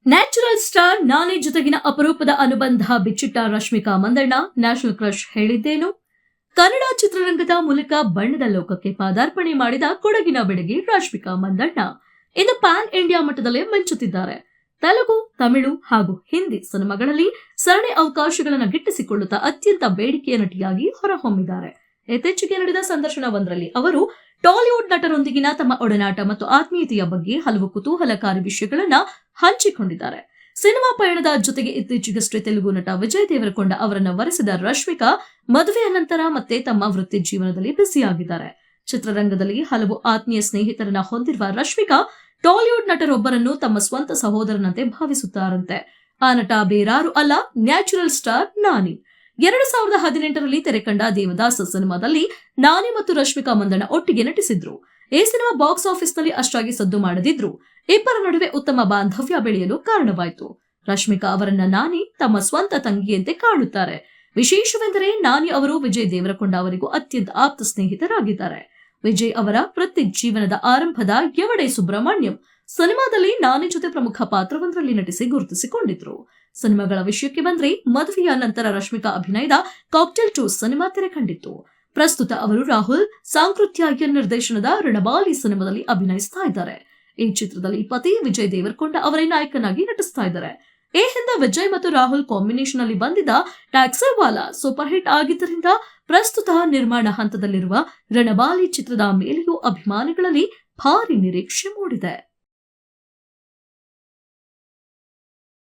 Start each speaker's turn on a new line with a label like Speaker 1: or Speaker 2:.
Speaker 1: Natural star ನಾನಿ ಜೊತೆಗಿನ ಅಪರೂಪದ ಅನುಬಂಧ ಬಿಚ್ಚಿಟ್ಟ ರಶ್ಮಿಕಾ ಮಂದಣ್ಣ. ನ್ಯಾಷನಲ್ ಕ್ರಶ್ ಹೇಳಿದ್ದೇನು? ಕನ್ನಡ ಚಿತ್ರರಂಗದ ಮೂಲಕ ಬಣ್ಣದ ಲೋಕಕ್ಕೆ ಪಾದಾರ್ಪಣೆ ಮಾಡಿದ ಕೊಡಗಿನ ಬೆಡಗಿ ರಶ್ಮಿಕಾ ಮಂದಣ್ಣ ಇಂದು ಪ್ಯಾನ್ ಇಂಡಿಯಾ ಮಟ್ಟದಲ್ಲೇ ಮಿಂಚುತ್ತಿದ್ದಾರೆ. ತೆಲುಗು, ತಮಿಳು ಹಾಗೂ ಹಿಂದಿ ಸಿನಿಮಾಗಳಲ್ಲಿ ಸರಣಿ ಅವಕಾಶಗಳನ್ನು ಗಿಟ್ಟಿಸಿಕೊಳ್ಳುತ್ತಾ ಅತ್ಯಂತ ಬೇಡಿಕೆಯ ನಟಿಯಾಗಿ ಹೊರಹೊಮ್ಮಿದ್ದಾರೆ. ಇತ್ತೀಚೆಗೆ ನಡೆದ ಸಂದರ್ಶನವೊಂದರಲ್ಲಿ ಅವರು ಟಾಲಿವುಡ್ ನಟರೊಂದಿಗಿನ ತಮ್ಮ ಒಡನಾಟ ಮತ್ತು ಆತ್ಮೀಯತೆಯ ಬಗ್ಗೆ ಹಲವು ಕುತೂಹಲಕಾರಿ ವಿಷಯಗಳನ್ನ ಹಂಚಿಕೊಂಡಿದ್ದಾರೆ. ಸಿನಿಮಾ ಪಯಣದ ಜೊತೆಗೆ ಇತ್ತೀಚೆಗಷ್ಟೇ ತೆಲುಗು ನಟ ವಿಜಯ್ ದೇವರಕೊಂಡ ಅವರನ್ನ ವರಿಸಿದ ರಶ್ಮಿಕಾ ಮದುವೆಯ ನಂತರ ಮತ್ತೆ ತಮ್ಮ ವೃತ್ತಿ ಜೀವನದಲ್ಲಿ ಬ್ಯುಸಿಯಾಗಿದ್ದಾರೆ. ಚಿತ್ರರಂಗದಲ್ಲಿ ಹಲವು ಆತ್ಮೀಯ ಸ್ನೇಹಿತರನ್ನ ಹೊಂದಿರುವ ರಶ್ಮಿಕಾ ಟಾಲಿವುಡ್ ನಟರೊಬ್ಬರನ್ನು ತಮ್ಮ ಸ್ವಂತ ಸಹೋದರನಂತೆ ಭಾವಿಸುತ್ತಾರಂತೆ. ಆ ನಟ ಬೇರಾರು ಅಲ್ಲ, ನ್ಯಾಚುರಲ್ ಸ್ಟಾರ್ ನಾನಿ. 2018ರಲ್ಲಿ ತೆರೆಕಂಡ ದೇವದಾಸ ಸಿನಿಮಾದಲ್ಲಿ ನಾನಿ ಮತ್ತು ರಶ್ಮಿಕಾ ಮಂದಣ್ಣ ಒಟ್ಟಿಗೆ ನಟಿಸಿದ್ರು. ಈ ಸಿನಿಮಾ ಬಾಕ್ಸ್ ಆಫೀಸ್ ನಲ್ಲಿ ಅಷ್ಟಾಗಿ ಸದ್ದು ಮಾಡದಿದ್ರು ಇಬ್ಬರ ನಡುವೆ ಉತ್ತಮ ಬಾಂಧವ್ಯ ಬೆಳೆಯಲು ಕಾರಣವಾಯಿತು. ರಶ್ಮಿಕಾ ಅವರನ್ನ ನಾನಿ ತಮ್ಮ ಸ್ವಂತ ತಂಗಿಯಂತೆ ಕಾಣುತ್ತಾರೆ. ವಿಶೇಷವೆಂದರೆ ನಾನಿ ಅವರು ವಿಜಯ್ ದೇವರಕೊಂಡ ಅವರಿಗೂ ಅತ್ಯಂತ ಆಪ್ತ ಸ್ನೇಹಿತರಾಗಿದ್ದಾರೆ. ವಿಜಯ್ ಅವರ ವೃತ್ತಿ ಜೀವನದ ಆರಂಭದ ಎವಡೆ ಸುಬ್ರಹ್ಮಣ್ಯಂ ಸಿನಿಮಾದಲ್ಲಿ ನಾನಿ ಜೊತೆ ಪ್ರಮುಖ ಪಾತ್ರವೊಂದರಲ್ಲಿ ನಟಿಸಿ ಗುರುತಿಸಿಕೊಂಡಿದ್ರು. ಸಿನಿಮಾಗಳ ವಿಷಯಕ್ಕೆ ಬಂದ್ರೆ ಮದುವೆಯ ನಂತರ ರಶ್ಮಿಕಾ ಅಭಿನಯದ ಕಾಕ್ಟೇಲ್ 2 ಸಿನಿಮಾ ತೆರೆ ಕಂಡಿತ್ತು. ಪ್ರಸ್ತುತ ಅವರು ರಾಹುಲ್ ಸಾಂಕೃತ್ಯಾಯನ್ ನಿರ್ದೇಶನದ ರಣಬಾಲಿ ಸಿನಿಮಾದಲ್ಲಿ ಅಭಿನಯಿಸ್ತಾ ಇದ್ದಾರೆ. ಈ ಚಿತ್ರದಲ್ಲಿ ಪತಿ ವಿಜಯ್ ದೇವರಕೊಂಡ ಅವರೇ ನಾಯಕನಾಗಿ ನಟಿಸ್ತಾ ಇದ್ದಾರೆ. ಈ ಹಿಂದೆ ವಿಜಯ್ ಮತ್ತು ರಾಹುಲ್ ಕಾಂಬಿನೇಷನ್ ಅಲ್ಲಿ ಬಂದಿದ್ದ ಟ್ಯಾಕ್ಸಿವಾಲಾ ಸೂಪರ್ ಹಿಟ್ ಆಗಿದ್ದರಿಂದ ಪ್ರಸ್ತುತ ನಿರ್ಮಾಣ ಹಂತದಲ್ಲಿರುವ ರಣಬಾಲಿ ಚಿತ್ರದ ಮೇಲೆಯೂ ಅಭಿಮಾನಿಗಳಲ್ಲಿ ಭಾರಿ ನಿರೀಕ್ಷೆ ಮೂಡಿದೆ.